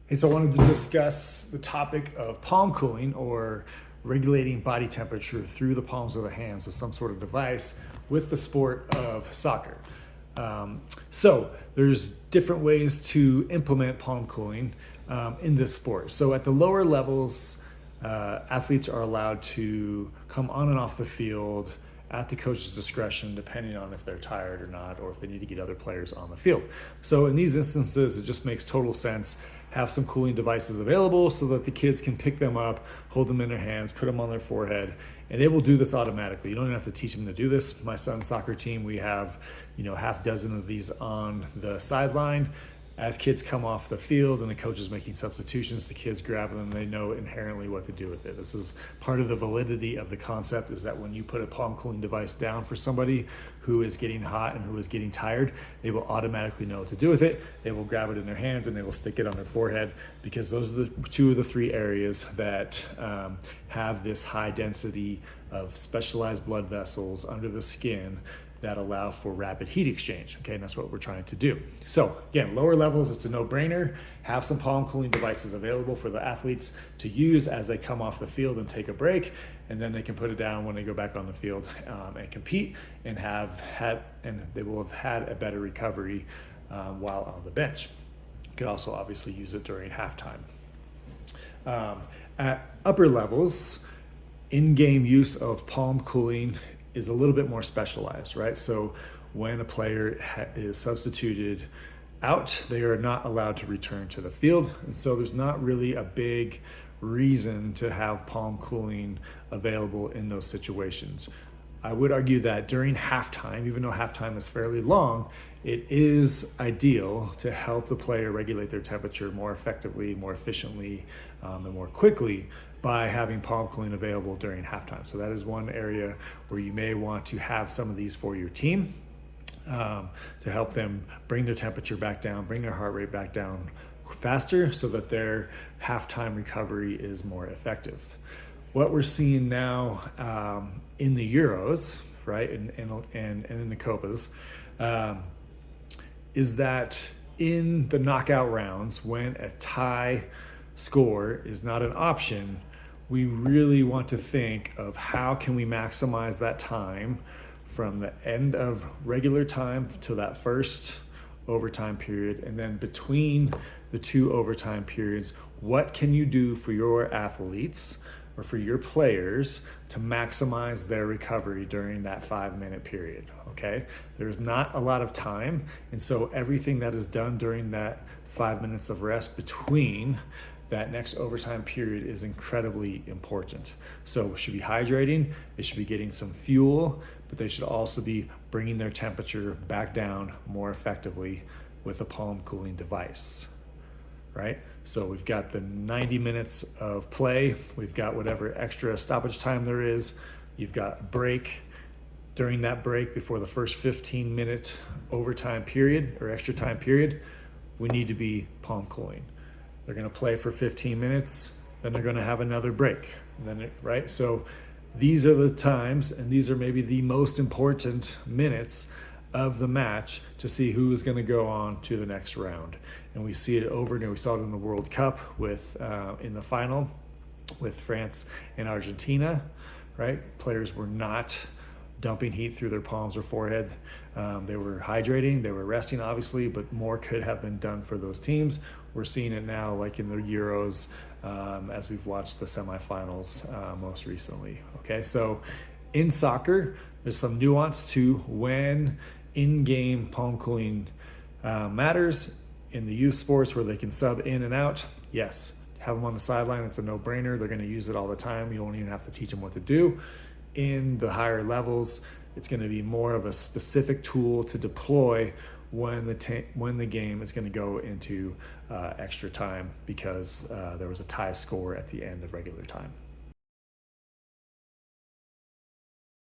Hey, so I wanted to discuss the topic of palm cooling or regulating body temperature through the palms of the hands with some sort of device with the sport of soccer. So there's different ways to implement palm cooling in this sport. So at the lower levels, athletes are allowed to come on and off the field at the coach's discretion, depending on if they're tired or not, or if they need to get other players on the field. So in these instances, it just makes total sense. Have some cooling devices available so that the kids can pick them up, hold them in their hands, put them on their forehead, and they will do this automatically. You don't even have to teach them to do this. My son's soccer team, we have, half dozen of these on the sideline. As kids come off the field and the coach is making substitutions, the kids grab them, they know inherently what to do with it. This is part of the validity of the concept, is that when you put a palm cooling device down for somebody who is getting hot and who is getting tired, they will automatically know what to do with it. They will grab it in their hands and they will stick it on their forehead, because those are the two of the three areas that have this high density of specialized blood vessels under the skin that allow for rapid heat exchange. Okay, and that's what we're trying to do. So again, lower levels, it's a no-brainer. Have some palm cooling devices available for the athletes to use as they come off the field and take a break, and then they can put it down when they go back on the field and compete, and they will have had a better recovery while on the bench. You could also obviously use it during halftime. At upper levels, in-game use of palm cooling is a little bit more specialized, right? So when a player is substituted out, they are not allowed to return to the field. And so there's not really a big reason to have palm cooling available in those situations. I would argue that during halftime, even though halftime is fairly long, it is ideal to help the player regulate their temperature more effectively, more efficiently, and more quickly by having palm cooling available during halftime. So that is one area where you may want to have some of these for your team to help them bring their temperature back down, bring their heart rate back down faster, so that their halftime recovery is more effective. What we're seeing now in the Euros, right, and in the Copas, is that in the knockout rounds, when a tie score is not an option, we really want to think of how can we maximize that time from the end of regular time to that first overtime period, and then between the two overtime periods, what can you do for your athletes or for your players to maximize their recovery during that 5-minute period. Okay, there's not a lot of time, and so everything that is done during that 5 minutes of rest between that next overtime period is incredibly important. So it should be hydrating, they should be getting some fuel, but they should also be bringing their temperature back down more effectively with a palm cooling device, right? So we've got the 90 minutes of play, we've got whatever extra stoppage time there is, you've got a break. During that break, before the first 15-minute overtime period or extra time period, we need to be palm cooling. They're going to play for 15 minutes, then they're going to have another break. Right? So these are the times, and these are maybe the most important minutes of the match to see who is going to go on to the next round. And we see it over, we saw it in the World Cup with in the final with France and Argentina, right? Players were not dumping heat through their palms or forehead. They were hydrating, they were resting obviously, but more could have been done for those teams. We're seeing it now like in the Euros as we've watched the semifinals most recently. Okay, so in soccer, there's some nuance to when in-game palm cooling matters. In the youth sports where they can sub in and out, yes, have them on the sideline, it's a no-brainer. They're going to use it all the time. You won't even have to teach them what to do. In the higher levels, it's going to be more of a specific tool to deploy when the game is going to go into extra time because there was a tie score at the end of regular time.